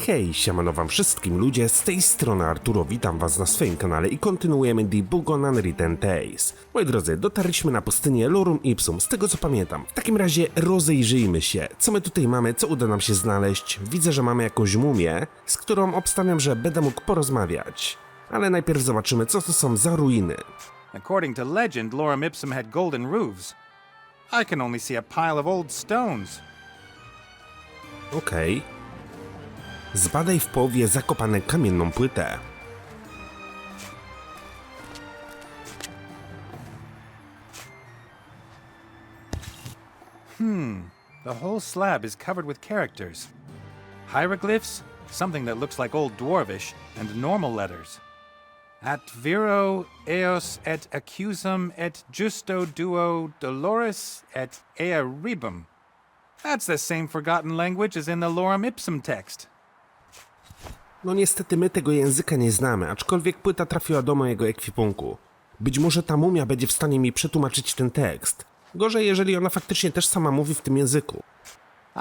Hej, siemano wam wszystkim ludzie, z tej strony Arturo, witam was na swoim kanale i kontynuujemy The Book on Unwritten Tales. Moi drodzy, dotarliśmy na pustynię Lorem Ipsum, z tego co pamiętam. W takim razie rozejrzyjmy się, co my tutaj mamy, co uda nam się znaleźć. Widzę, że mamy jakąś mumię, z którą obstawiam, że będę mógł porozmawiać. Ale najpierw zobaczymy, co to są za ruiny. According to legend, Lorem Ipsum had golden roofs. I can only see a pile of old stones. Okej. Zbadaj w połowie zakopane kamienną płytę. The whole slab is covered with characters. Hieroglyphs, something that looks like Old Dwarvish, and normal letters. At viro eos et accusum et justo duo dolores et ea rebum. That's the same forgotten language as in the Lorem Ipsum text. No niestety my tego języka nie znamy, aczkolwiek płyta trafiła do mojego ekwipunku. Być może ta mumia będzie w stanie mi przetłumaczyć ten tekst. Gorzej, jeżeli ona faktycznie też sama mówi w tym języku.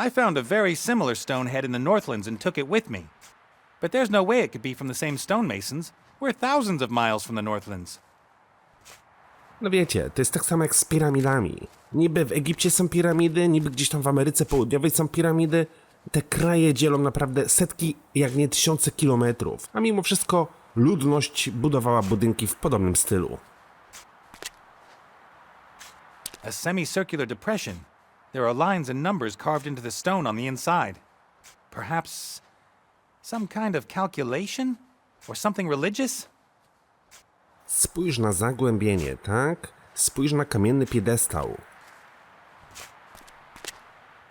I found a very similar stone head in the Northlands and took it with me. But there's no way it could be from the same stonemasons. We're thousands of miles from the Northlands. No wiecie, to jest tak samo jak z piramidami. Niby w Egipcie są piramidy, niby gdzieś tam w Ameryce Południowej są piramidy. Te kraje dzielą naprawdę setki, jak nie tysiące kilometrów. A mimo wszystko ludność budowała budynki w podobnym stylu. A semicircular depression. There are lines and numbers carved into the stone on the inside. Perhaps some kind of calculation? Or something religious? Spójrz na zagłębienie, tak? Spójrz na kamienny piedestał.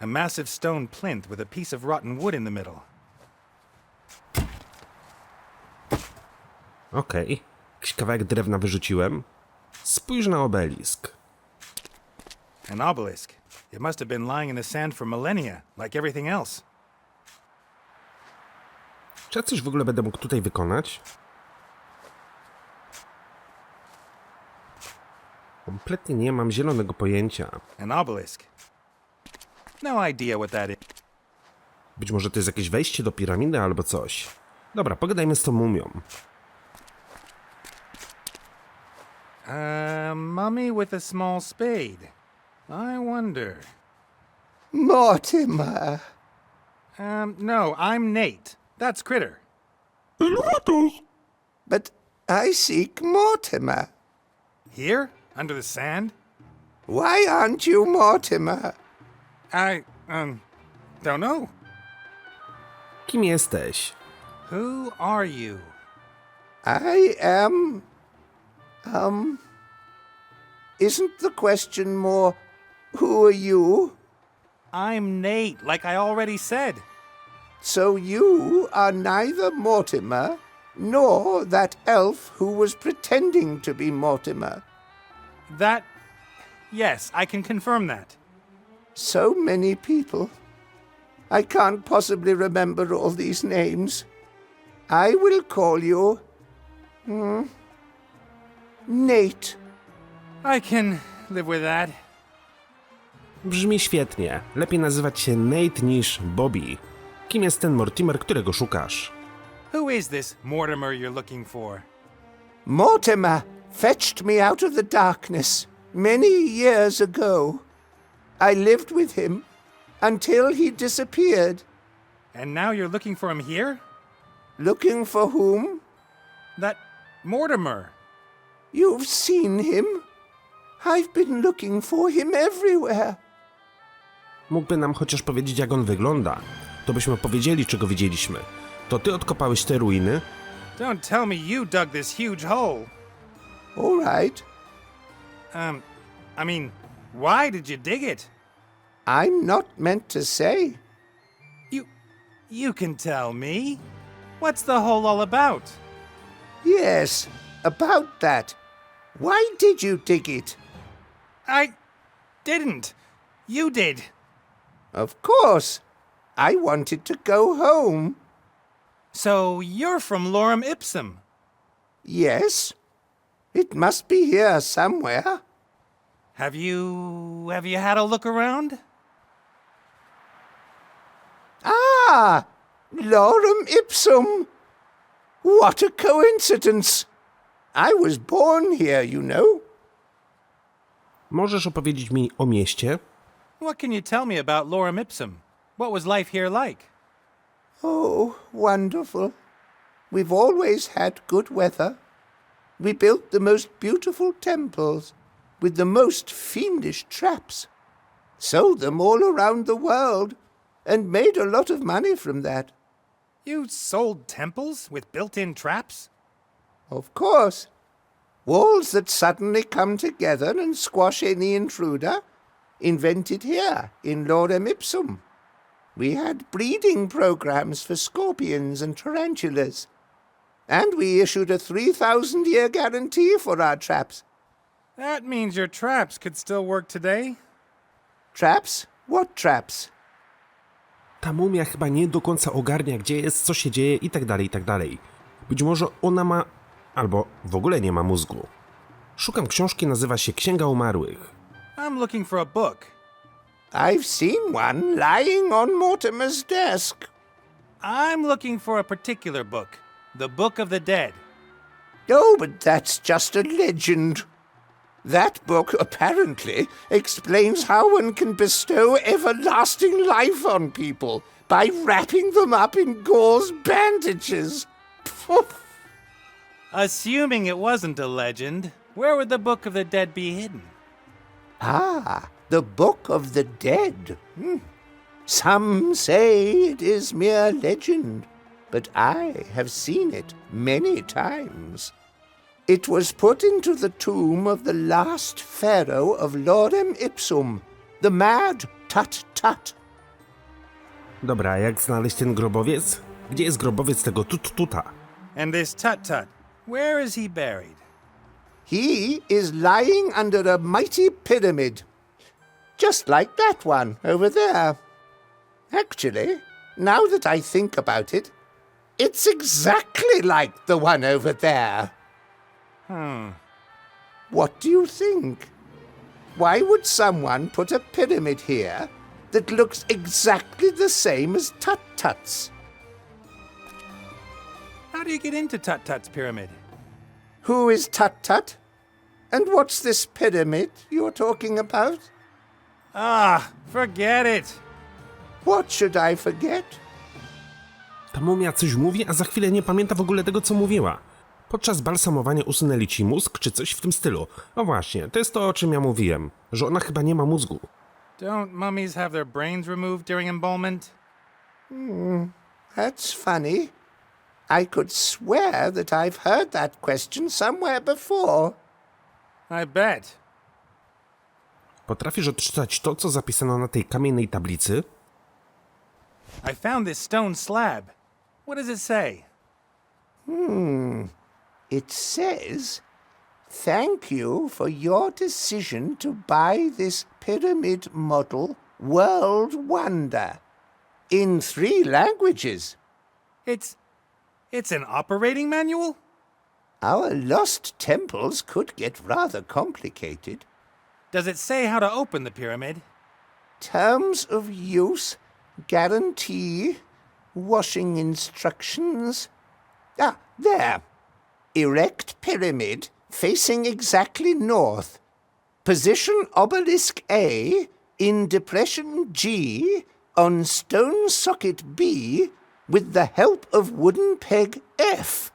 A massive stone plinth with a piece of rotten wood in the middle. Okej. Jakiś kawałek drewna wyrzuciłem. Spójrz na obelisk. An obelisk. It must have been lying in the sand for millennia, like everything else. Czy ja coś w ogóle będę mógł tutaj wykonać? Kompletnie nie mam zielonego pojęcia. An obelisk. No idea what that is. Być może to jest jakieś wejście do piramidy albo coś. Dobra, pogadajmy z tą mumią. A mummy with a small spade. I wonder. Mortimer. No, I'm Nate. That's Critter. But I seek Mortimer. Here? Under the sand? Why aren't you Mortimer? I, don't know. Kim jesteś? Who are you? I am... Isn't the question more, who are you? I'm Nate, like I already said. So you are neither Mortimer, nor that elf who was pretending to be Mortimer. That... Yes, I can confirm that. So many people. I can't possibly remember all these names. I will call you... Nate. I can live with that. Brzmi świetnie. Lepiej nazywać się Nate niż Bobby. Kim jest ten Mortimer, którego szukasz? Who is this Mortimer you're looking for? Mortimer fetched me out of the darkness many years ago. I lived with him until he disappeared. And now you're looking for him here? Looking for whom? That Mortimer. You've seen him. I've been looking for him everywhere. Mógłby nam chociaż powiedzieć, jak on wygląda. To byśmy powiedzieli, czego widzieliśmy. To ty odkopałeś te ruiny? Don't tell me you dug this huge hole. All right. I mean, why did you dig it? I'm not meant to say. You can tell me. What's the hole all about? Yes, about that. Why did you dig it? I didn't. You did. Of course. I wanted to go home. So you're from Lorem Ipsum. Yes. It must be here somewhere. Have you had a look around? Ah! Lorem Ipsum! What a coincidence! I was born here, you know. Możesz opowiedzieć mi o mieście? What can you tell me about Lorem Ipsum? What was life here like? Oh, wonderful. We've always had good weather. We built the most beautiful temples with the most fiendish traps, sold them all around the world, and made a lot of money from that. You sold temples with built-in traps? Of course. Walls that suddenly come together and squash any intruder, invented here in Lorem Ipsum. We had breeding programs for scorpions and tarantulas, and we issued a 3,000-year guarantee for our traps. That means your traps could still work today? Traps? What traps? Ta mumia chyba nie do końca ogarnia, gdzie jest, co się dzieje i tak dalej, i tak dalej. Być może ona ma... albo w ogóle nie ma mózgu. Szukam książki, nazywa się Księga Umarłych. I'm looking for a book. I've seen one lying on Mortimer's desk. I'm looking for a particular book. The Book of the Dead. Oh, but that's just a legend. That book apparently explains how one can bestow everlasting life on people by wrapping them up in gauze bandages. Poof. Assuming it wasn't a legend, where would the Book of the Dead be hidden? Ah, the Book of the Dead. Some say it is mere legend, but I have seen it many times. It was put into the tomb of the last pharaoh of Lorem Ipsum, the mad Tut-Tut. Dobra, a jak znaleźć ten grobowiec? Gdzie jest grobowiec tego Tut-Tuta? And this Tut-Tut, where is he buried? He is lying under a mighty pyramid, just like that one over there. Actually, now that I think about it, it's exactly like the one over there. What do you think? Why would someone put a pyramid here that looks exactly the same as Tut-Tut's? How do you get into Tut-Tut's pyramid? Who is Tut-Tut? And what's this pyramid you're talking about? Ah, forget it. What should I forget? Ta mumia coś mówi, a za chwilę nie pamięta w ogóle tego, co mówiła. Podczas balsamowania usunęli ci mózg, czy coś w tym stylu. No właśnie, to jest to, o czym ja mówiłem, że ona chyba nie ma mózgu. Don't mummies have their brains removed during embalmment? That's funny. I could swear that I've heard that question somewhere before. I bet. Potrafisz odczytać to, co zapisano na tej kamiennej tablicy? I found this stone slab. What does it say? It says, "Thank you for your decision to buy this pyramid model World Wonder in 3 languages. It's an operating manual? Our lost temples could get rather complicated. Does it say how to open the pyramid? Terms of use, guarantee, washing instructions. Ah, there. Erect pyramid facing exactly north. Position obelisk A in depression G on stone socket B with the help of wooden peg F.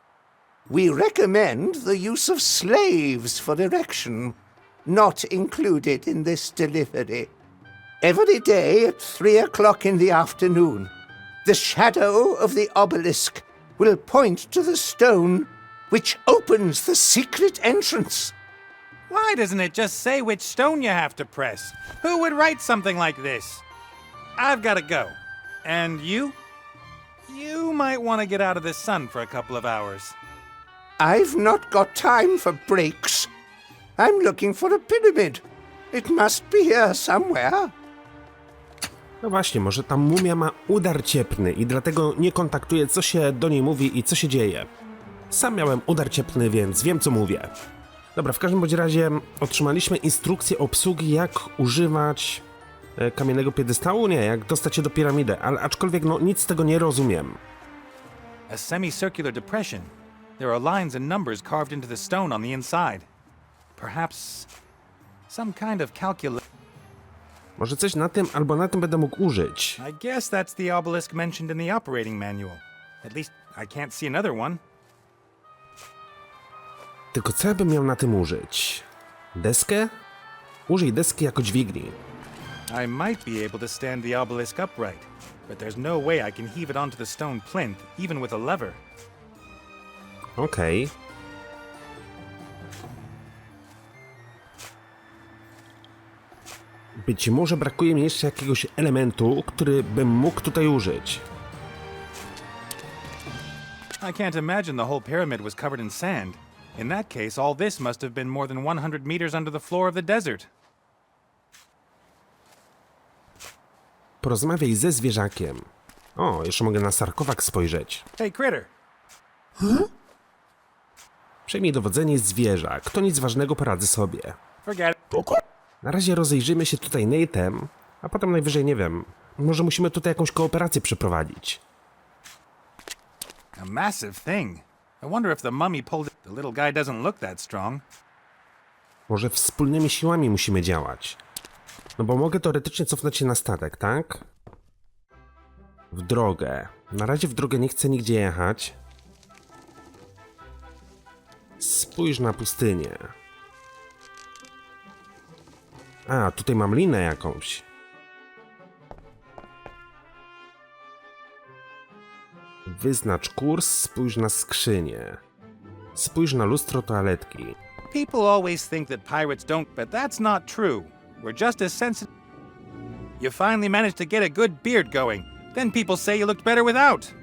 We recommend the use of slaves for erection, not included in this delivery. Every day at 3 o'clock in the afternoon, the shadow of the obelisk will point to the stone which opens the secret entrance. Why doesn't it just say which stone you have to press? Who would write something like this? I've got to go. And you? You might want to get out of the sun for a couple of hours. I've not got time for breaks. I'm looking for a pyramid. It must be here somewhere. No właśnie, może ta mumia ma udar cieplny i dlatego nie kontaktuje, co się do niej mówi i co się dzieje. Sam miałem udar cieplny, więc wiem, co mówię. Dobra, w każdym bądź razie otrzymaliśmy instrukcję obsługi, jak używać kamiennego piedestału? Nie, jak dostać się do piramidy, ale aczkolwiek no nic z tego nie rozumiem. A semicircular depression. There are lines and numbers carved into the stone on the inside. Perhaps some kind of Może coś na tym albo na tym będę mógł użyć. I guess that's the obelisk mentioned in the operating manual. At least I can't see another one. Tylko co ja bym miał na tym użyć? Deskę? Użyj deski jako dźwigni. I might be able to stand the obelisk upright, but there's no way I can heave it onto the stone plinth, even with a lever. Okej. Być może brakuje mi jeszcze jakiegoś elementu, który bym mógł tutaj użyć. I can't imagine the whole pyramid was covered in sand. In that case, all this must have been more than 100 meters under the floor of the desert. Porozmawiaj ze zwierzakiem. O, jeszcze mogę na sarkofag spojrzeć. Hey, critter! Przejmij dowodzenie zwierzak. To nic ważnego, poradzę sobie. Forget it. Na razie rozejrzymy się tutaj Nate'em, a potem najwyżej, nie wiem, może musimy tutaj jakąś kooperację przeprowadzić. A massive thing. I wonder if the mummy pulled it. The little guy doesn't look that strong. Może wspólnymi siłami musimy działać. No bo mogę teoretycznie cofnąć się na statek, tak? W drogę. Na razie w drogę nie chcę nigdzie jechać. Spójrz na pustynię. A, tutaj mam linę jakąś. Wyznacz kurs, spójrz na skrzynię. Spójrz na lustro toaletki. People always think that pirates don't, but that's not true. We're just as sensitive. You finally managed to get a good beard going. Then people say you looked better without.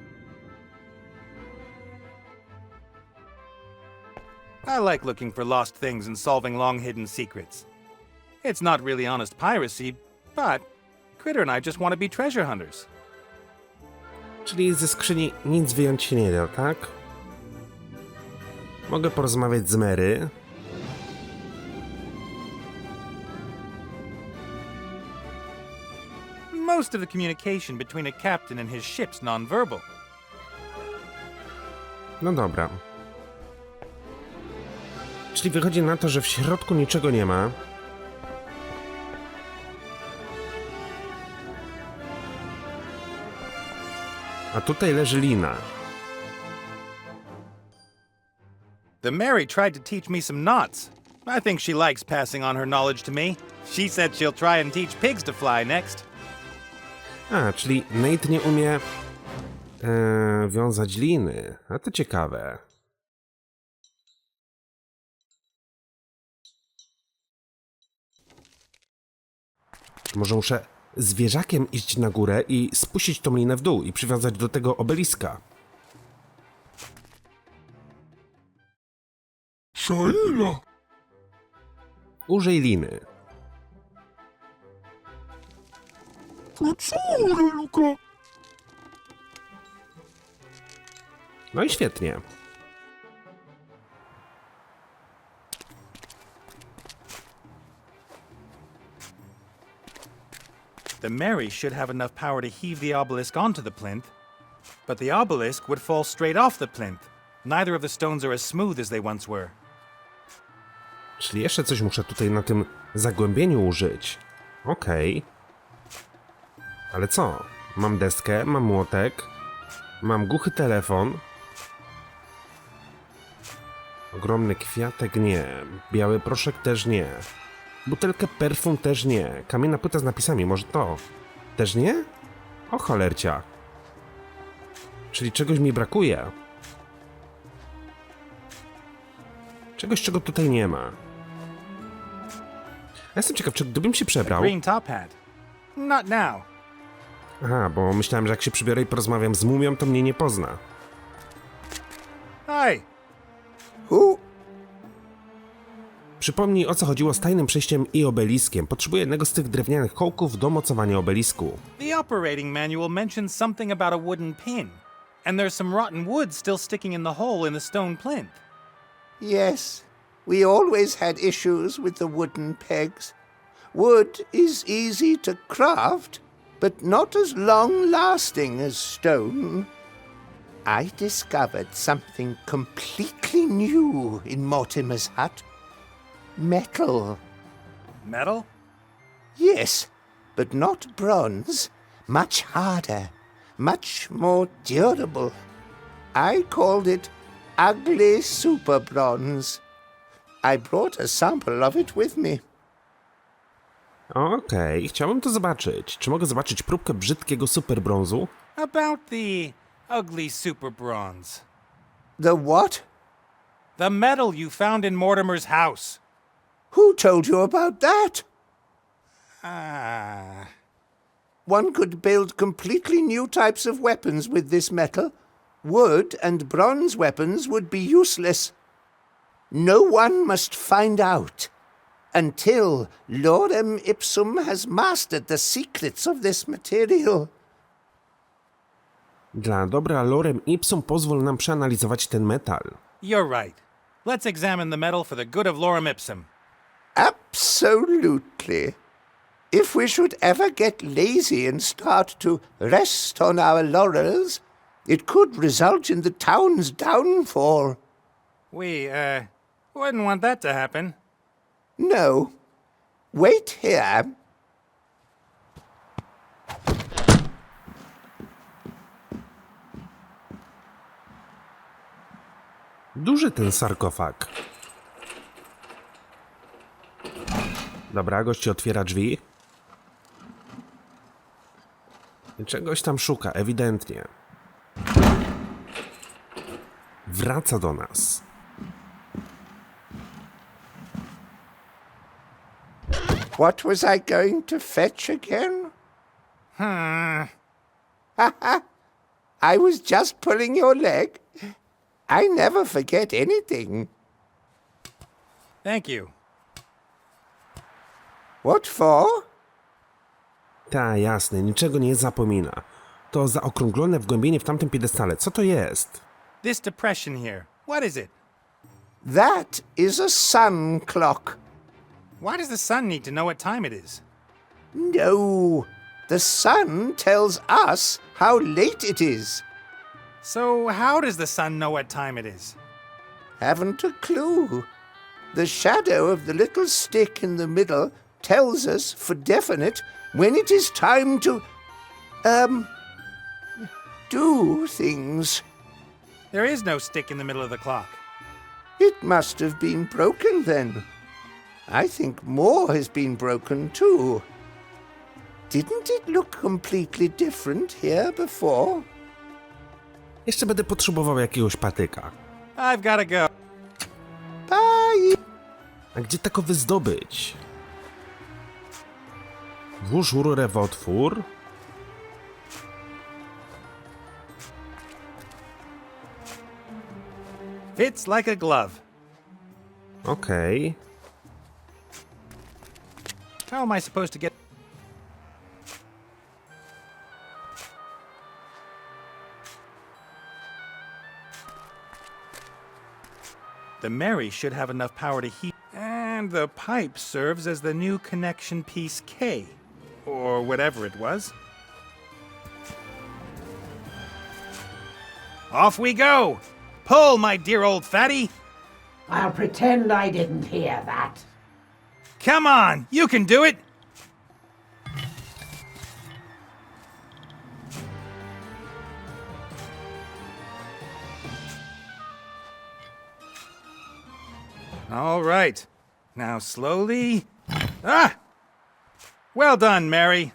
I like looking for lost things and solving long-hidden secrets. It's not really honest piracy, but Critter and I just want to be treasure hunters. Czyli ze skrzyni nic wyjąć się nie da, tak? Mogę porozmawiać z Mary. Most of the communication between a captain and his ship's nonverbal. No dobra. Czyli wychodzi na to, że w środku niczego nie ma. A tutaj leży lina. The Mary tried to teach me some knots. I think she likes passing on her knowledge to me. She said she'll try and teach pigs to fly next. A, czyli Nate nie umie wiązać liny. A to ciekawe. Może muszę zwierzakiem iść na górę i spuścić tą linę w dół i przywiązać do tego obeliska. Shaila! Użyj liny. Poczurę, Luka! No i świetnie. The Mary should have enough power to heave the obelisk onto the plinth, but the obelisk would fall straight off the plinth. Neither of the stones are as smooth as they once were. Czyli jeszcze coś muszę tutaj na tym zagłębieniu użyć. Okej. Ale co? Mam deskę, mam młotek, mam głuchy telefon. Ogromny kwiatek nie, biały proszek też nie. Butelkę perfum też nie, kamienna płyta z napisami, może to też nie? O cholercia. Czyli czegoś mi brakuje. Czegoś, czego tutaj nie ma. Ja jestem ciekaw, czy gdybym się przebrał... Green top hat. Not now. Aha, bo myślałem, że jak się przybiorę i porozmawiam z mumią, to mnie nie pozna. Hi. Who? Przypomnij, o co chodziło z tajnym przejściem i obeliskiem. Potrzebuję jednego z tych drewnianych kołków do mocowania obelisku. The operating manual mentions something about a wooden pin, and there's some rotten wood still sticking in the hole in the stone plinth. Yes, we always had issues with the wooden pegs. Wood is easy to craft, but not as long-lasting as stone. I discovered something completely new in Mortimer's hut. Metal. Metal? Yes, but not bronze. Much harder, much more durable. I called it ugly super bronze. I brought a sample of it with me. Okej, chciałbym to zobaczyć. Czy mogę zobaczyć próbkę brzydkiego super brązu? About the ugly super bronze. The what? The metal you found in Mortimer's house. Who told you about that? Ah. One could build completely new types of weapons with this metal. Wood and bronze weapons would be useless. No one must find out until Lorem Ipsum has mastered the secrets of this material. Dla dobra Lorem Ipsum pozwól nam przeanalizować ten metal. You're right. Let's examine the metal for the good of Lorem Ipsum. Absolutely. If we should ever get lazy and start to rest on our laurels, it could result in the town's downfall. We, wouldn't want that to happen. No. Wait here. Duży ten sarkofag. Dobra, gości otwiera drzwi. I czegoś tam szuka, ewidentnie. Wraca do nas. What was I going to fetch again? I was just pulling your leg. I never forget anything. Thank you. What for? Ta, jasne, niczego nie zapomina. To zaokrąglone wgłębienie w tamtym piedestale. Co to jest? This depression here, what is it? That is a sun clock. Why does the sun need to know what time it is? No, the sun tells us how late it is. So how does the sun know what time it is? Haven't a clue. The shadow of the little stick in the middle tells us for definite when it is time to, do things. There is no stick in the middle of the clock. It must have been broken then. I think more has been broken too. Didn't it look completely different here before? Jeszcze będę potrzebował jakiegoś patyka. I've gotta go. Bye! A gdzie takowy zdobyć? Włóż rurę w otwór. Fits like a glove. Okej. How am I supposed to get... The Mary should have enough power to heat... And the pipe serves as the new connection piece K. Or whatever it was. Off we go! Pull, my dear old fatty! I'll pretend I didn't hear that. Come on, you can do it! All right. Now slowly... Ah! Well done, Mary.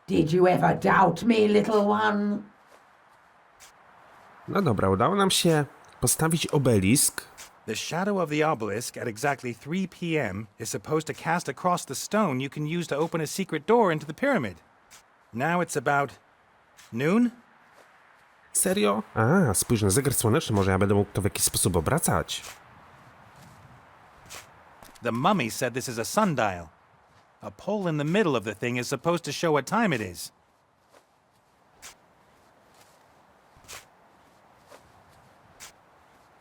Did you ever doubt me, little one? No dobra, udało nam się postawić obelisk. The shadow of the obelisk at exactly 3 p.m. is supposed to cast across the stone you can use to open a secret door into the pyramid. Now it's about... noon? Serio? A, spójrz na zegar słoneczny, może ja będę mógł to w jakiś sposób obracać. The mummy said this is a sundial. A pole in the middle of the thing is supposed to show what time it is.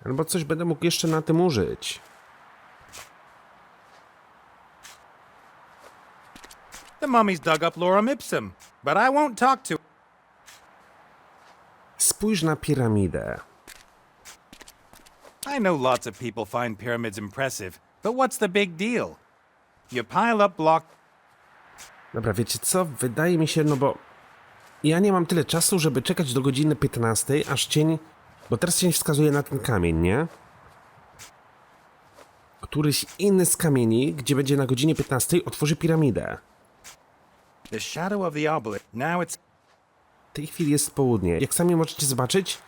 Albo coś będę mógł jeszcze na tym użyć. mummies dug up Lorem Ipsum, but I won't talk to... Spójrz na piramidę. I know lots of people find pyramids impressive, but what's the big deal? You pile up block... Dobra, wiecie co? Wydaje mi się, no bo ja nie mam tyle czasu, żeby czekać do godziny 15, aż cień... Bo teraz cień wskazuje na ten kamień, nie? Któryś inny z kamieni, gdzie będzie na godzinie 15, otworzy piramidę. The shadow of the obelisk. Now it's... W tej chwili jest południe. Jak sami możecie zobaczyć,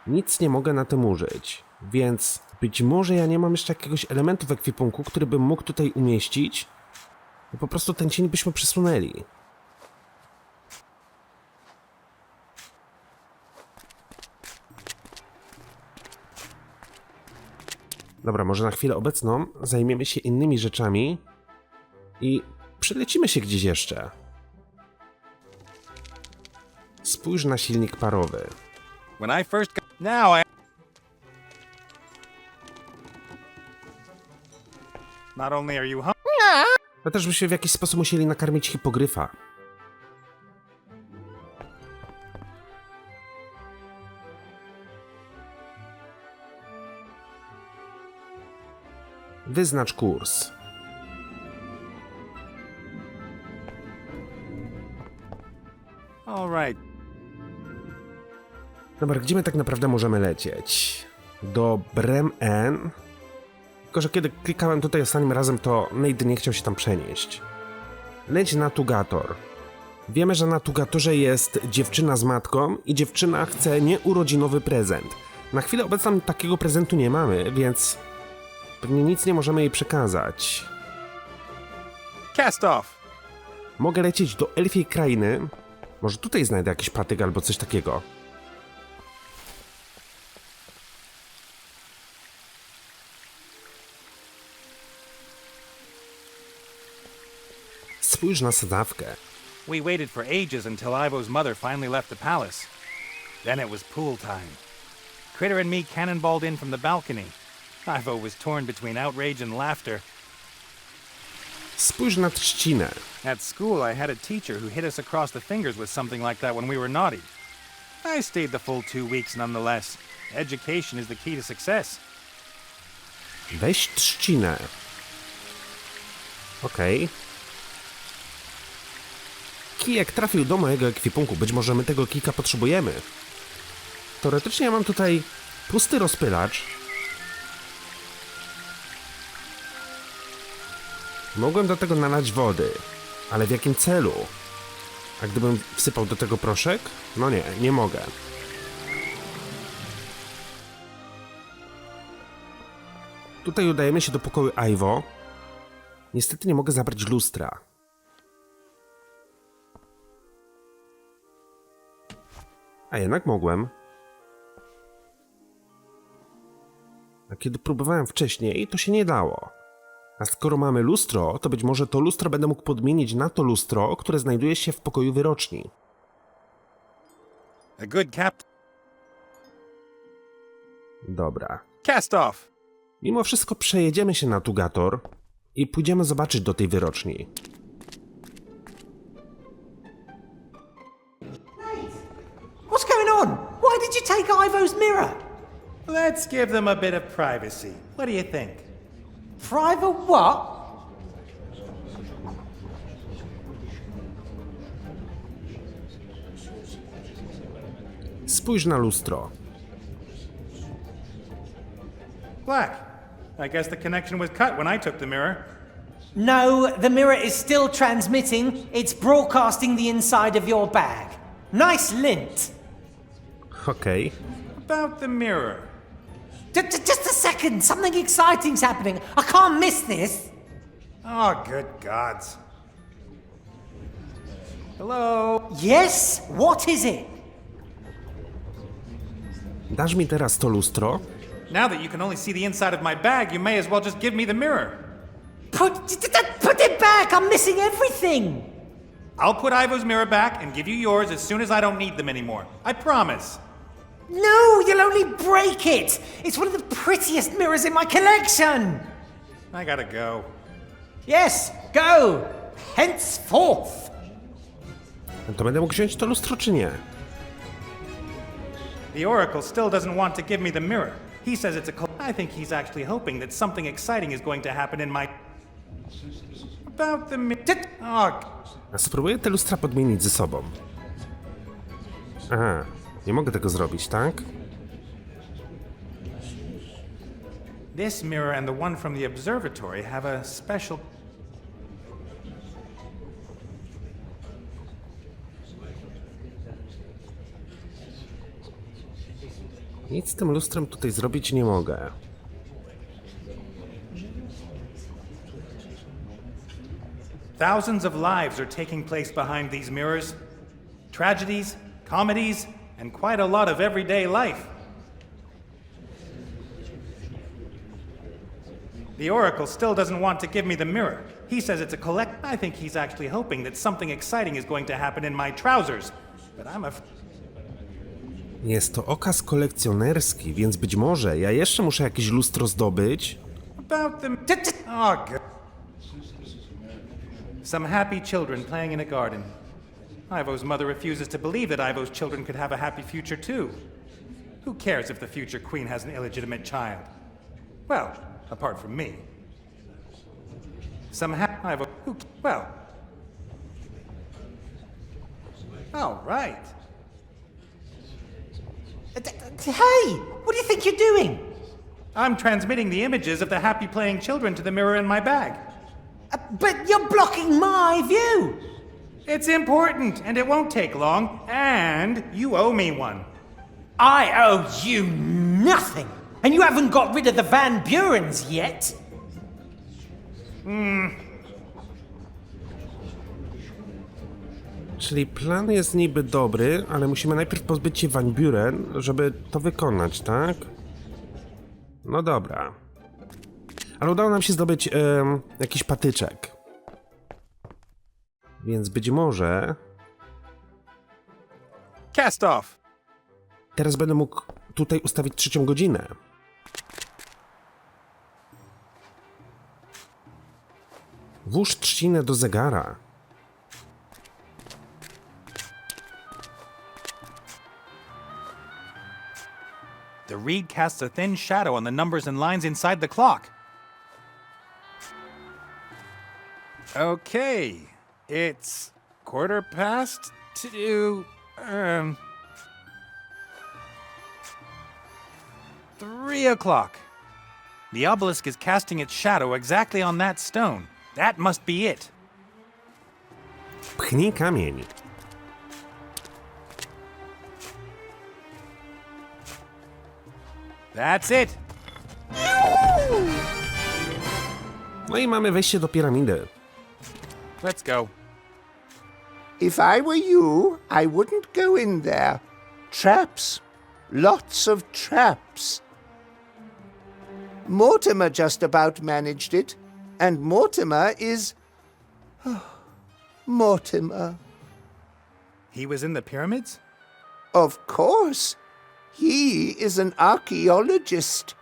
nic nie mogę na tym użyć. Więc być może ja nie mam jeszcze jakiegoś elementu w ekwipunku, który bym mógł tutaj umieścić. I po prostu ten cień byśmy przesunęli. Dobra, może na chwilę obecną zajmiemy się innymi rzeczami i przelecimy się gdzieś jeszcze. Spójrz na silnik parowy. When I first got... Now I... Not only are you hungry... No też byśmy w jakiś sposób musieli nakarmić hipogryfa. Wyznacz kurs. All right. Dobra, gdzie my tak naprawdę możemy lecieć? Do Bremen. Tylko że kiedy klikałem tutaj ostatnim razem, to Nate nie chciał się tam przenieść. Leć na Tugator. Wiemy, że na Tugatorze jest dziewczyna z matką i dziewczyna chce nieurodzinowy prezent. Na chwilę obecną takiego prezentu nie mamy, więc pewnie nic nie możemy jej przekazać. Cast off. Mogę lecieć do Elfiej Krainy. Może tutaj znajdę jakiś patyk albo coś takiego. Spójrz na sadzawkę. We waited for ages until Ivo's mother finally left the palace. Then it was pool time. Critter and me cannonballed in from the balcony. Ivo was torn between outrage and laughter. Spójrz na trzcinę. At school, I had a teacher who hit us across the fingers with something like that when we were naughty. I stayed the full 2 weeks nonetheless. Education is the key to success. Weź trzcinę. Okej. Kijek trafił do mojego ekwipunku. Być może my tego kijka potrzebujemy. Teoretycznie ja mam tutaj pusty rozpylacz. Mogłem do tego nalać wody. Ale w jakim celu? A gdybym wsypał do tego proszek? No nie, nie mogę. Tutaj udajemy się do pokoju Ivo. Niestety nie mogę zabrać lustra. A jednak mogłem. A kiedy próbowałem wcześniej, to się nie dało. A skoro mamy lustro, to być może to lustro będę mógł podmienić na to lustro, które znajduje się w pokoju wyroczni. A good captain. Dobra. Cast off. Mimo wszystko przejedziemy się na Tugator i pójdziemy zobaczyć do tej wyroczni. What's going on? Why did you take Ivo's mirror? Let's give them a bit of privacy. What do you think? Private what? Spójrz na lustro. Black. I guess the connection was cut when I took the mirror. No, the mirror is still transmitting. It's broadcasting the inside of your bag. Nice lint. Okej. About the mirror. Just a second. Something exciting's happening. I can't miss this. Oh, good gods. Hello? Yes? What is it? Dasz mi teraz to lustro? Now that you can only see the inside of my bag, you may as well just give me the mirror. Put it back. I'm missing everything. I'll put Ivo's mirror back and give you yours as soon as I don't need them anymore. I promise. No, you'll only break it. It's one of the prettiest mirrors in my collection. I gotta go. Yes, go. Henceforth. To będę mógł wziąć to lustro, czy nie? The Oracle still doesn't want to give me the mirror. He says it's I think he's actually hoping that something exciting is going to happen in my... About the Oh, A spróbuję te lustra podmienić ze sobą. Aha, nie mogę tego zrobić, tak? This mirror and the one from the observatory have a special... Nic z tym lustrem tutaj zrobić nie mogę. Thousands of lives are taking place behind these mirrors. Tragedies, comedies, and quite a lot of everyday life. The Oracle still doesn't want to give me the mirror. He says it's a I think he's actually hoping that something exciting is going to happen in my trousers. But I'm Jest to okaz kolekcjonerski, więc być może ja jeszcze muszę jakieś lustro zdobyć. About them. Oh, God. Some happy children playing in a garden. Ivo's mother refuses to believe that Ivo's children could have a happy future too. Who cares if the future queen has an illegitimate child? Well, apart from me. Some Ivo. Well. All right. Hey, what do you think you're doing? I'm transmitting the images of the happy playing children to the mirror in my bag. But you're blocking my view. It's important, and it won't take long, and you owe me one. I owe you nothing. And you haven't got rid of the Van Burens yet. Czyli plan jest niby dobry, ale musimy najpierw pozbyć się Van Buren, żeby to wykonać, tak? No dobra. Ale udało nam się zdobyć jakiś patyczek. Więc być może... Cast off. Teraz będę mógł tutaj ustawić 3. godzinę. Włóż trzcinę do zegara. The reed casts a thin shadow on the numbers and lines inside the clock. Okay, it's 2:15. 3 o'clock. The obelisk is casting its shadow exactly on that stone. That must be it. Pchnij kamień. That's it. No i mamy wejście do piramidy. Let's go. If I were you, I wouldn't go in there. Traps. Lots of traps. Mortimer just about managed it, and Mortimer is... Mortimer. He was in the pyramids? Of course. He is an archaeologist.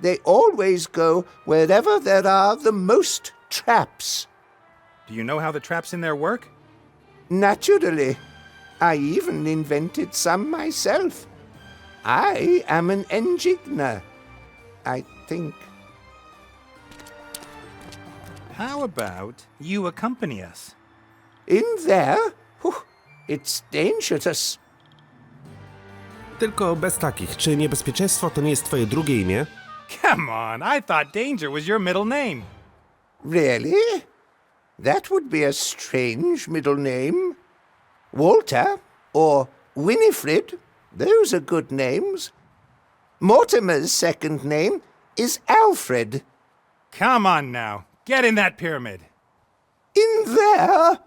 They always go wherever there are the most traps. Do you know how the traps in there work? Naturally. I even invented some myself. I am an enigma, I think. How about you accompany us? In there? Whew, it's dangerous. Tylko bez takich. Czy niebezpieczeństwo to nie jest twoje drugie imię? Come on, I thought Danger was your middle name. Really? That would be a strange middle name. Walter or Winifred, those are good names. Mortimer's second name is Alfred. Come on now, get in that pyramid. In there?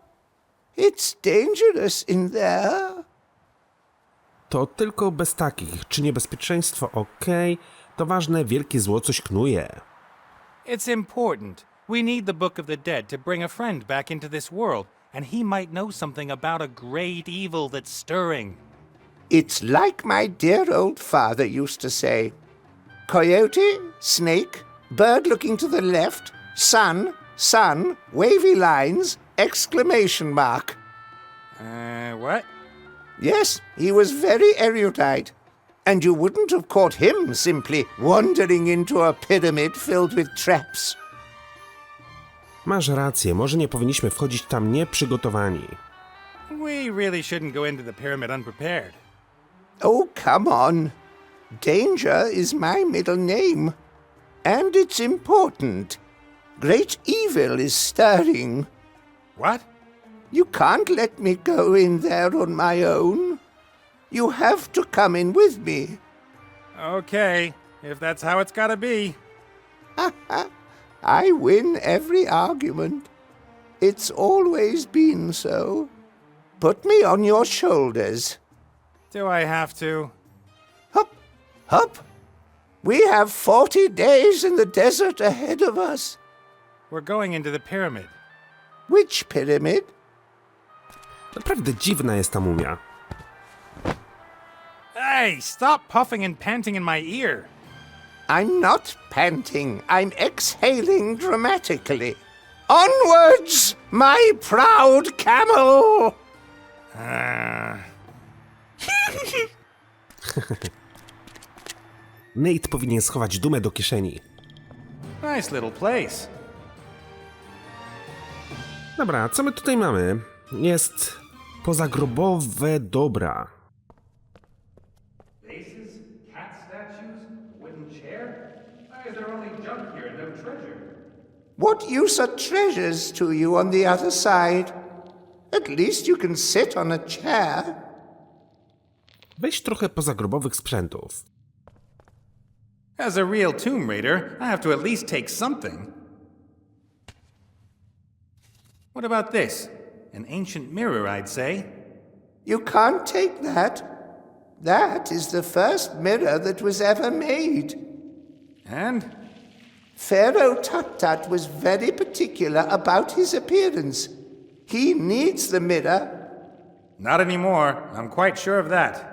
It's dangerous in there. To tylko bez takich. Czy niebezpieczeństwo okej? To ważne, wielkie zło coś knuje. It's important. We need the Book of the Dead to bring a friend back into this world, and he might know something about a great evil that's stirring. It's like my dear old father used to say. Coyote, snake, bird looking to the left, sun, wavy lines, exclamation mark. What? Yes, he was very erudite. And you wouldn't have caught him simply wandering into a pyramid filled with traps. Masz rację, może nie powinniśmy wchodzić tam nieprzygotowani. We really shouldn't go into the pyramid unprepared. Oh, come on. Danger is my middle name. And it's important. Great evil is stirring. What? You can't let me go in there on my own. You have to come in with me. Okay, if that's how it's gotta be. I win every argument. It's always been so. Put me on your shoulders. Do I have to? Hup, hup. We have 40 days in the desert ahead of us. We're going into the pyramid. Which pyramid? Naprawdę dziwna jest ta mumia. Hey, stop puffing and panting in my ear. I'm not panting. I'm exhaling dramatically. Onwards, my proud camel! Nate powinien schować dumę do kieszeni. Nice little place. Dobra, co my tutaj mamy? Jest pozagrobowe dobra. Vases, cat statues, wooden chair. Why is there only junk here and no treasure? What use are treasures to you on the other side? At least you can sit on a chair. Weź trochę pozagrobowych sprzętów. As a real Tomb Raider, I have to at least take something. What about this? An ancient mirror, I'd say. You can't take that. That is the first mirror that was ever made. And? Pharaoh Tut-Tut was very particular about his appearance. He needs the mirror. Not anymore. I'm quite sure of that.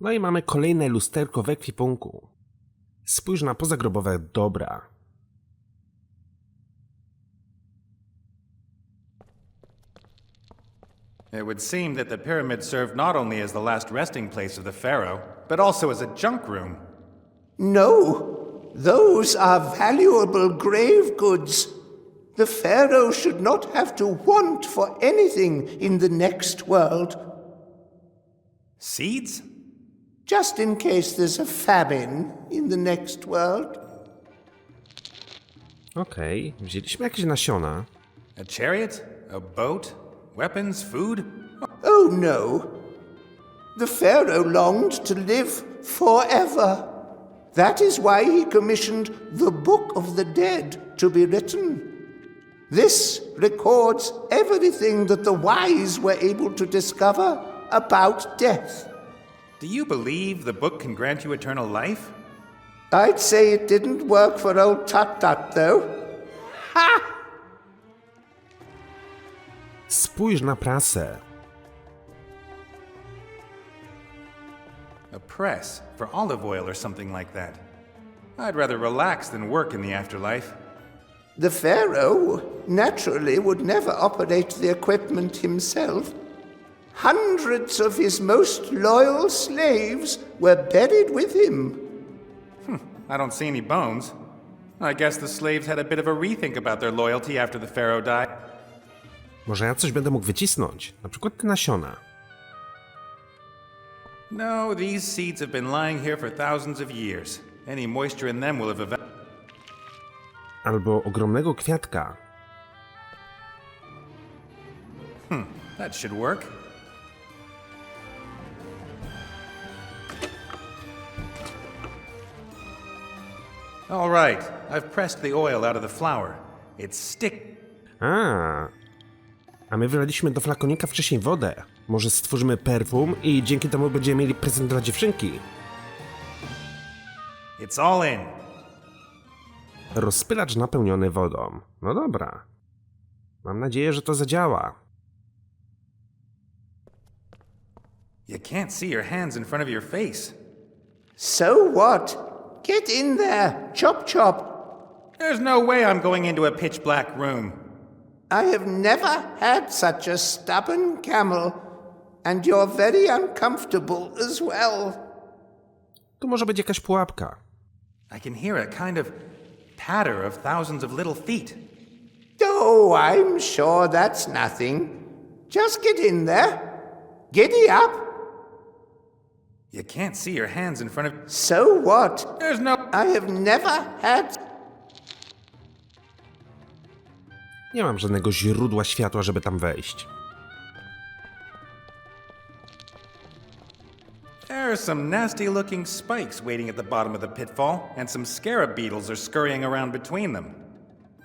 No i mamy kolejne lusterko w ekwipunku. Spójrz na pozagrobowe dobra. It would seem that the pyramid served not only as the last resting place of the pharaoh, but also as a junk room. No, those are valuable grave goods. The Pharaoh should not have to want for anything in the next world. Seeds? Just in case there's a famine in the next world. Okej, wzięliśmy jakieś nasiona. A chariot? A boat? Weapons? Food? Oh no. The Pharaoh longed to live forever. That is why he commissioned the Book of the Dead to be written. This records everything that the wise were able to discover about death. Do you believe the book can grant you eternal life? I'd say it didn't work for old Tut-Tut, though. Ha! Spójrz na prasę. A press for olive oil or something like that. I'd rather relax than work in the afterlife. The Pharaoh naturally would never operate the equipment himself. Hundreds of his most loyal slaves were buried with him. I don't see any bones. I guess the slaves had a bit of a rethink about their loyalty after the pharaoh died. Może ja coś będę mógł wycisnąć, na przykład te nasiona. No, these seeds have been lying here for thousands of years. Any moisture in them will have evaporated. Albo ogromnego kwiatka. That should work. All right, I've pressed the oil out of the flower. It's stick. A my wylaliśmy do flakonika wcześniej wodę. Może stworzymy perfum i dzięki temu będziemy mieli prezent dla dziewczynki. It's all in. Rozpylacz napełniony wodą. No dobra. Mam nadzieję, że to zadziała. You can't see your hands in front of your face. So what? Get in there, chop chop. There's no way I'm going into a pitch black room. I have never had such a stubborn camel, and you're very uncomfortable as well. Tu może być jakaś pułapka. I can hear a kind of patter of thousands of little feet. Oh, I'm sure that's nothing. Just get in there. Giddy up. You can't see your hands in front of... So what? There's no... I have never had... Nie mam żadnego źródła światła, żeby tam wejść. There are some nasty-looking spikes waiting at the bottom of the pitfall, and some scarab beetles are scurrying around between them.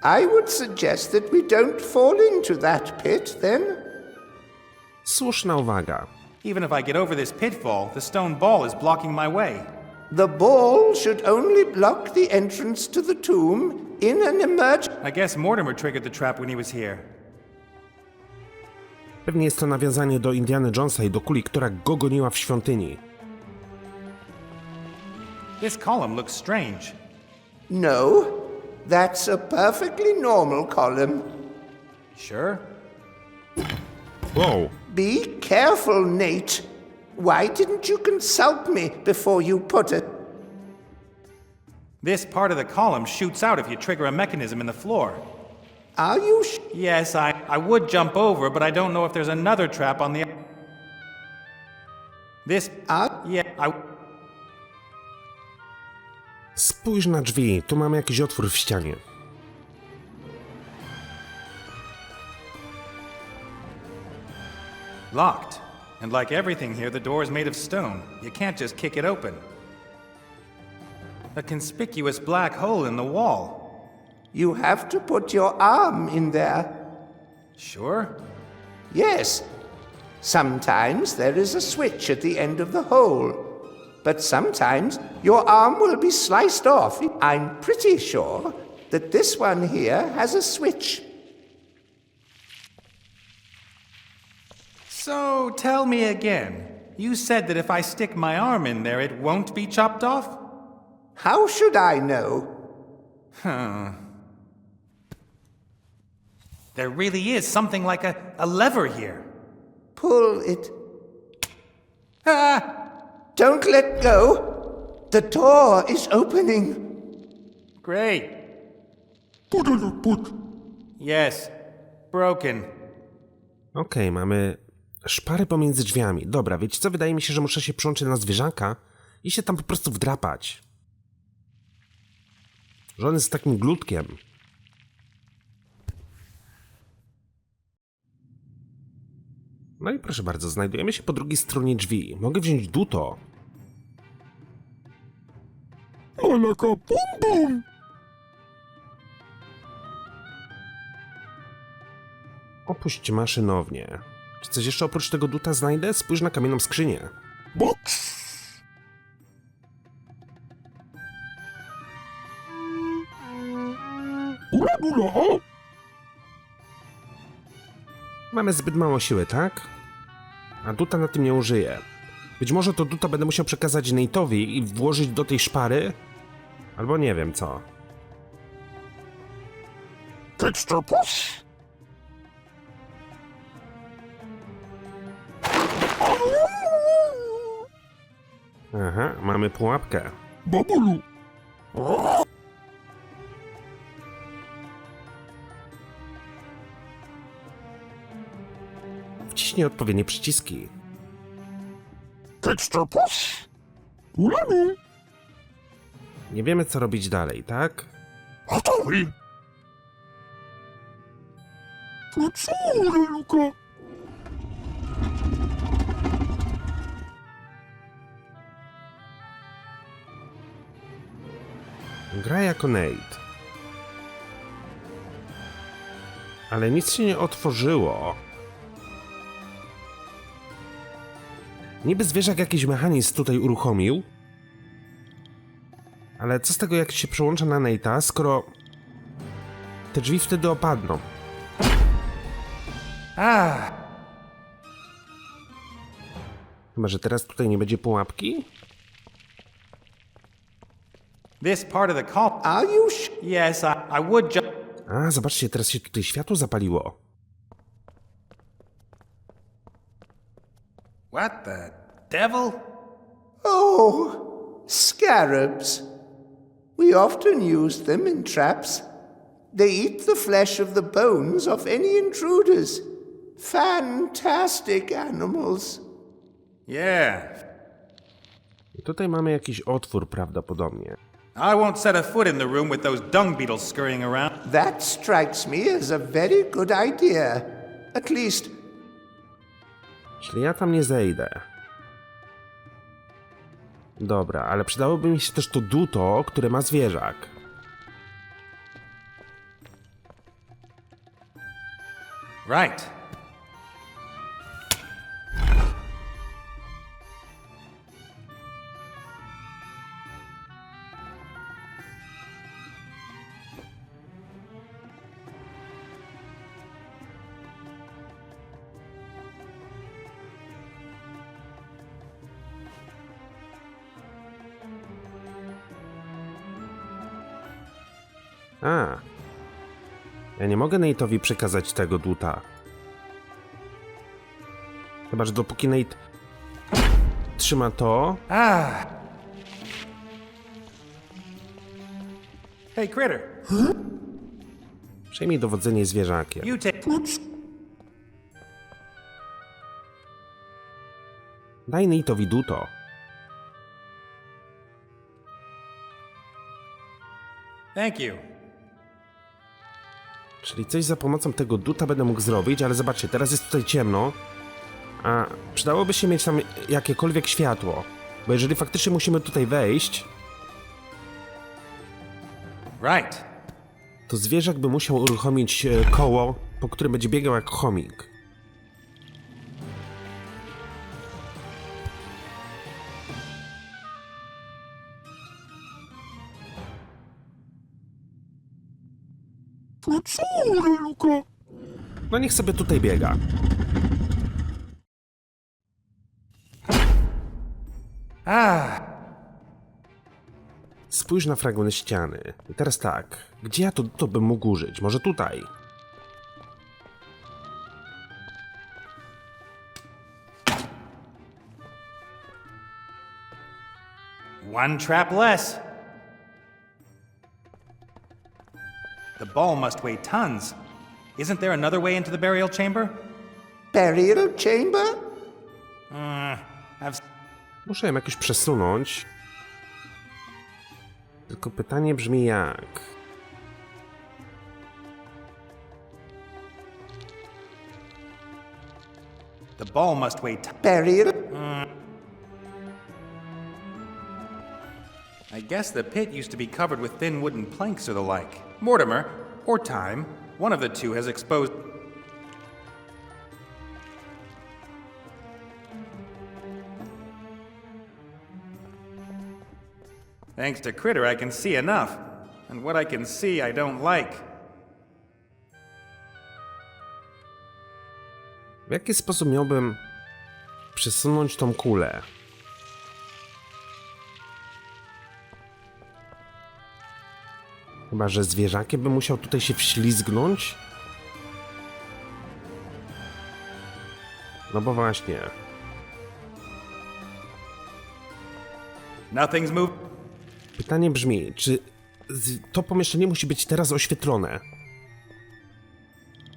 I would suggest that we don't fall into that pit, then. Słuszna uwaga. Even if I get over this pitfall, the stone ball is blocking my way. The ball should only block the entrance to the tomb in an I guess Mortimer triggered the trap when he was here. Pewnie jest to nawiązanie do Indiana Jonesa i do kuli, która go goniła w świątyni. This column looks strange. No, that's a perfectly normal column. Sure? Wow. Be careful, Nate. Why didn't you consult me before you put it? This part of the column shoots out if you trigger a mechanism in the floor. Are you Yes, I would jump over, but I don't know if there's another trap on the... This... Yeah, Spójrz na drzwi, tu mamy jakiś otwór w ścianie. Locked. And like everything here, the door is made of stone. You can't just kick it open. A conspicuous black hole in the wall. You have to put your arm in there. Sure? Yes. Sometimes there is a switch at the end of the hole. But sometimes your arm will be sliced off. I'm pretty sure that this one here has a switch. So, tell me again. You said that if I stick my arm in there, it won't be chopped off? How should I know? There really is something like a lever here. Pull it. Ah! Don't let go. The door is opening. Great. Put on your foot. Yes. Broken. Okej, mamy szpary pomiędzy drzwiami. Dobra, wiecie co? Wydaje mi się, że muszę się przyłączyć na zwierzaka i się tam po prostu wdrapać. Że on jest takim glutkiem. No i proszę bardzo, znajdujemy się po drugiej stronie drzwi. Mogę wziąć duto. Alaka bum bum. Opuść maszynownię. Czy coś jeszcze oprócz tego duta znajdę? Spójrz na kamienną skrzynię. Box. Ula bula. Mamy zbyt mało siły, tak? A duta na tym nie użyję. Być może to duta będę musiał przekazać Nate'owi i włożyć do tej szpary? Albo nie wiem co. Texture push. Aha, mamy pułapkę. Babulu. Wciśnij odpowiednie przyciski. Texture push. Ulanu. Nie wiemy co robić dalej, tak? Gotowy. Procure, Luka. Gra jako Nate. Ale nic się nie otworzyło. Niby zwierzak jakiś mechanizm tutaj uruchomił. Ale co z tego, jak się przełącza na Nate'a, skoro te drzwi wtedy opadną? Chyba, że teraz tutaj nie będzie pułapki? This part of the column... Are you Yes, I would jump... A, zobaczcie, teraz się tutaj światło zapaliło. What the devil? Oh, scarabs. We often use them in traps. They eat the flesh of the bones of any intruders. Fantastic animals. Yeah. I tutaj mamy jakiś otwór prawdopodobnie. I won't set a foot in the room with those dung beetles scurrying around. That strikes me as a very good idea. At least, Czyli ja tam nie zejdę. Dobra, ale przydałoby mi się też to duto, które ma zwierzak. Right. A. Ja nie mogę Nate'owi przekazać tego duta. Chyba, że dopóki Nate trzyma to... Ah. Hey, Critter. Przejmij dowodzenie zwierzakiem. You take... Daj Nate'owi duto. Thank you. Czyli coś za pomocą tego duta będę mógł zrobić, ale zobaczcie, teraz jest tutaj ciemno. A przydałoby się mieć tam jakiekolwiek światło. Bo jeżeli faktycznie musimy tutaj wejść, Right. to zwierzak by musiał uruchomić koło, po którym będzie biegał jak chomik. Poczule, Luka. No niech sobie tutaj biega. Ah. Spójrz na fragment ściany. I teraz tak, gdzie ja to bym mógł użyć? Może tutaj? One trap less. The ball must weigh tons. Isn't there another way into the burial chamber? burial chamber? I've... Muszę ją jakoś przesunąć. Tylko pytanie brzmi jak? The ball must weigh Burial? I guess the pit used to be covered with thin wooden planks or the like. Mortimer, or Time, one of the two has exposed... Thanks to Critter, I can see enough. And what I can see, I don't like. W jaki sposób miałbym przesunąć tą kulę? Chyba, że zwierzakiem bym musiał tutaj się wślizgnąć? No bo właśnie. Nothing's moved. Pytanie brzmi, czy to pomieszczenie musi być teraz oświetlone?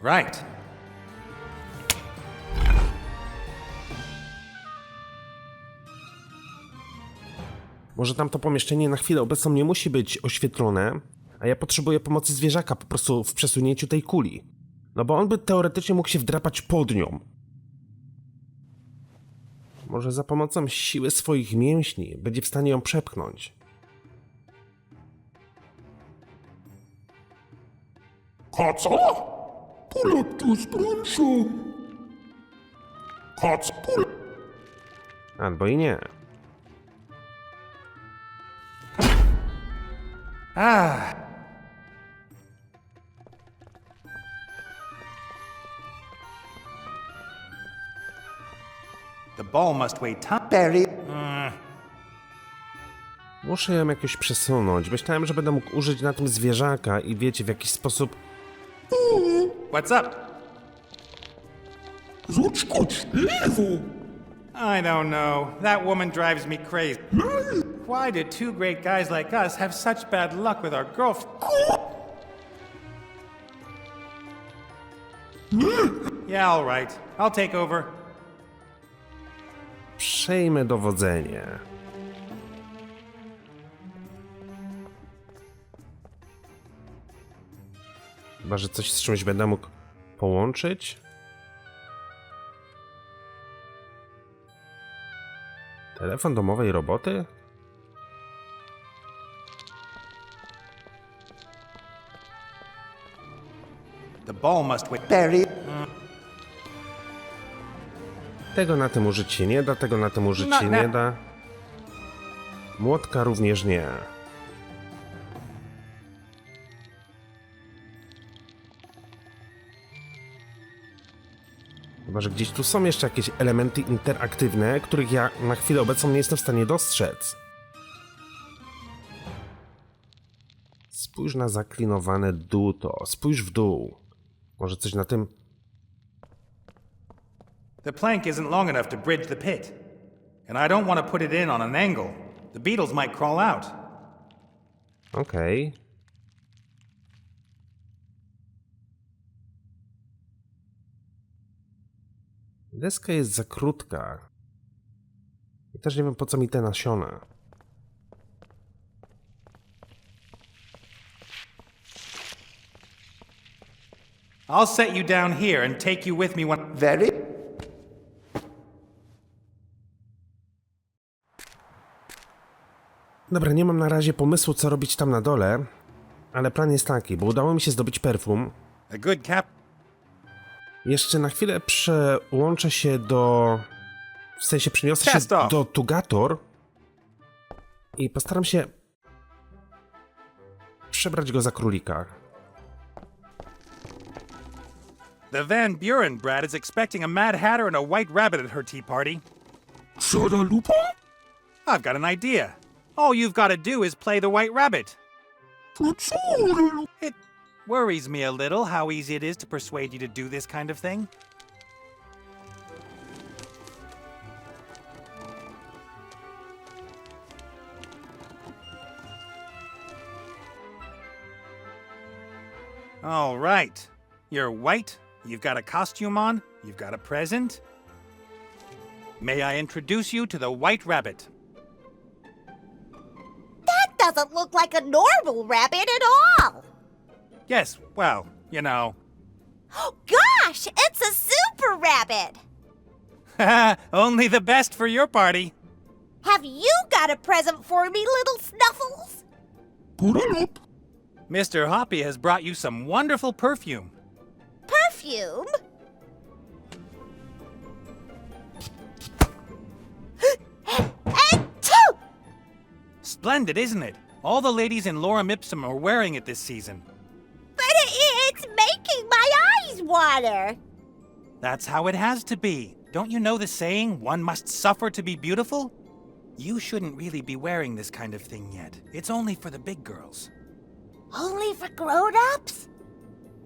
Right. Może tamto pomieszczenie na chwilę obecną nie musi być oświetlone, a ja potrzebuję pomocy zwierzaka po prostu w przesunięciu tej kuli. No bo on by teoretycznie mógł się wdrapać pod nią. Może za pomocą siły swoich mięśni będzie w stanie ją przepchnąć. Kaca? Polektus bruncho. Kac, Albo i nie. Ah. The ball must weigh ton. Burial? Muszę ją jakoś przesunąć. Myślałem, że będę mógł użyć na tym zwierzaka i wiecie, w jakiś sposób What's up? Zaskocz lewo! I don't know. That woman drives me crazy. Why do two great guys like us have such bad luck with our girlfriends? Yeah, all right. I'll take over. Przejmę dowodzenie. Chyba, że coś z czymś będę mógł połączyć. Telefon domowej roboty? The ball must win. Berry. Tego na tym użyć się nie da, tego na tym użyć No, się no. nie da. Młotka również nie. Chyba, że gdzieś tu są jeszcze jakieś elementy interaktywne, których ja na chwilę obecną nie jestem w stanie dostrzec. Spójrz na zaklinowane duto. Spójrz w dół. Może coś na tym... The plank isn't long enough to bridge the pit. And I don't want to put it in on an angle. The beetles might crawl out. Okej. Deska jest za krótka. I też nie wiem, po co mi te nasiona. I'll set you down here and take you with me when... Very. Dobra, nie mam na razie pomysłu, co robić tam na dole, ale plan jest taki, bo udało mi się zdobyć perfum. A good cap... Jeszcze na chwilę przełączę się do... W sensie przeniosę się Cast off. do Tugator i postaram się przebrać go za królika. The Van Buren brat is expecting a Mad Hatter and a White Rabbit at her tea party. Szara lupa? I've got an idea. All you've got to do is play the White Rabbit. Facura, It worries me a little how easy it is to persuade you to do this kind of thing. All right. You're white, you've got a costume on, you've got a present. May I introduce you to the White Rabbit? That doesn't look like a normal rabbit at all. Yes, well, you know. Gosh, it's a super rabbit. Only the best for your party. Have you got a present for me, little Snuffles? puralop. Mr. Hoppy has brought you some wonderful perfume. Perfume? Achoo! Splendid, isn't it? All the ladies in Lorem Ipsum are wearing it this season. But it's making my eyes water. That's how it has to be. Don't you know the saying, one must suffer to be beautiful? You shouldn't really be wearing this kind of thing yet. It's only for the big girls. Only for grown-ups?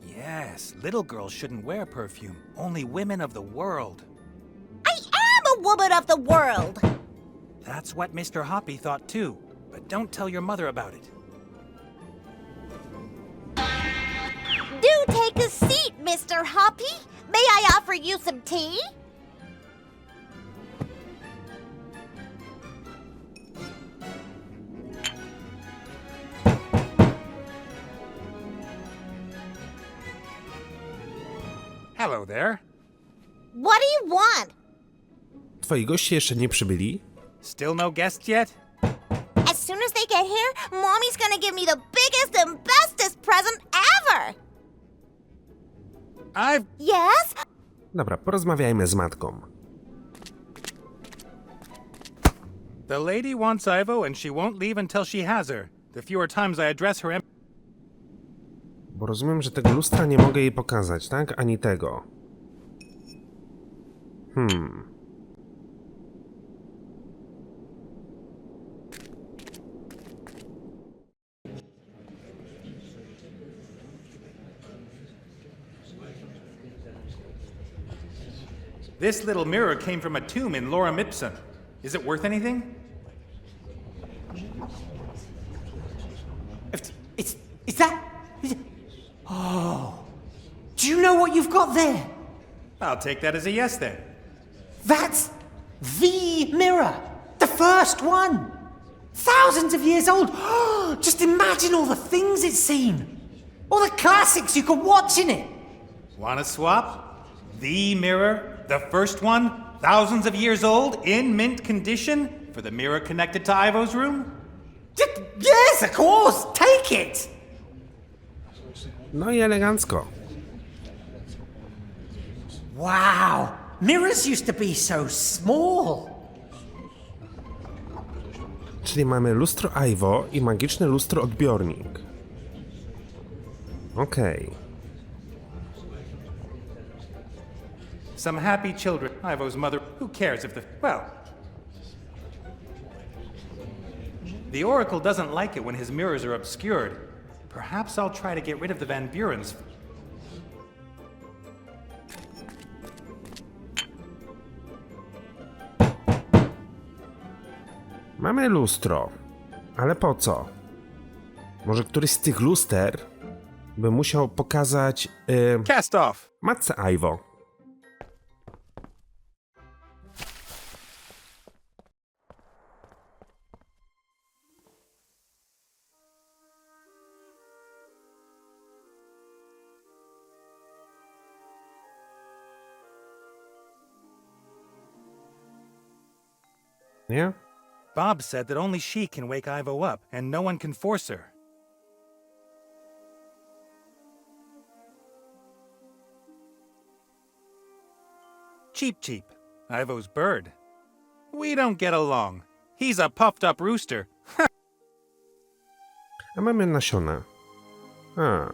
Yes, little girls shouldn't wear perfume. Only women of the world. I am a woman of the world. That's what Mr. Hoppy thought too. But don't tell your mother about it. Do take a seat, Mr. Hoppy. May I offer you some tea? Hello there. What do you want? Twoi goście jeszcze nie przybyli? Still no guests yet? As soon as they get here, Mommy's gonna give me the biggest and bestest present ever! Yes? Dobra, porozmawiajmy z matką. The lady wants Ivo and she won't leave until she has her. The fewer times I address her Bo rozumiem, że tego lustra nie mogę jej pokazać, tak? Ani tego. This little mirror came from a tomb in Lorem Ipsum. Is it worth anything? Is that... Oh. Do you know what you've got there? I'll take that as a yes then. That's the mirror. The first one. Thousands of years old. Just imagine all the things it's seen. All the classics you could watch in it. Wanna swap? The mirror, the first one, thousands of years old, in mint condition, for the mirror connected to Ivo's room? Yes, of course. Take it. No i elegancko. Wow. Mirrors used to be so small. Czyli mamy lustro Ivo i magiczne lustro odbiornik. Okej. Some happy children. Ivo's mother. Who cares if the. Well. The Oracle doesn't like it when his mirrors are obscured. Perhaps I'll try to get rid of the Van Burens. Mamy lustro. Ale po co? Może któryś z tych luster by musiał pokazać Cast off! matce Ivo. Nie? Bob said that only she can wake Ivo up, and no one can force her. Cheep Cheep, Ivo's bird. We don't get along. He's a puffed up rooster. A mamy nasiona. A.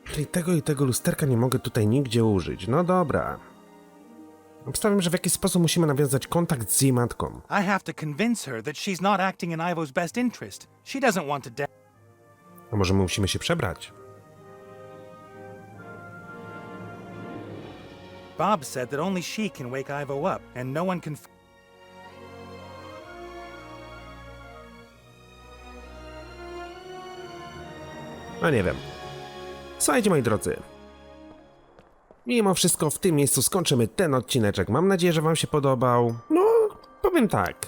Czyli tego i tego lusterka nie mogę tutaj nigdzie użyć. No dobra. Obstawiam, że w jakiś sposób musimy nawiązać kontakt z jej matką. I have to convince her that she's not acting in Ivo's best interest. She doesn't want to die. A może my musimy się przebrać? Bob said that only she can wake Ivo up, and no one can. No nie wiem. Słuchajcie, moi drodzy. Mimo wszystko w tym miejscu skończymy ten odcineczek. Mam nadzieję, że wam się podobał. No, powiem tak.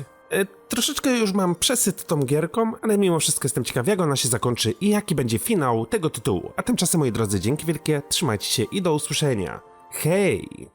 Troszeczkę już mam przesyt tą gierką, ale mimo wszystko jestem ciekaw, jak ona się zakończy i jaki będzie finał tego tytułu. A tymczasem, moi drodzy, dzięki wielkie, trzymajcie się i do usłyszenia. Hej!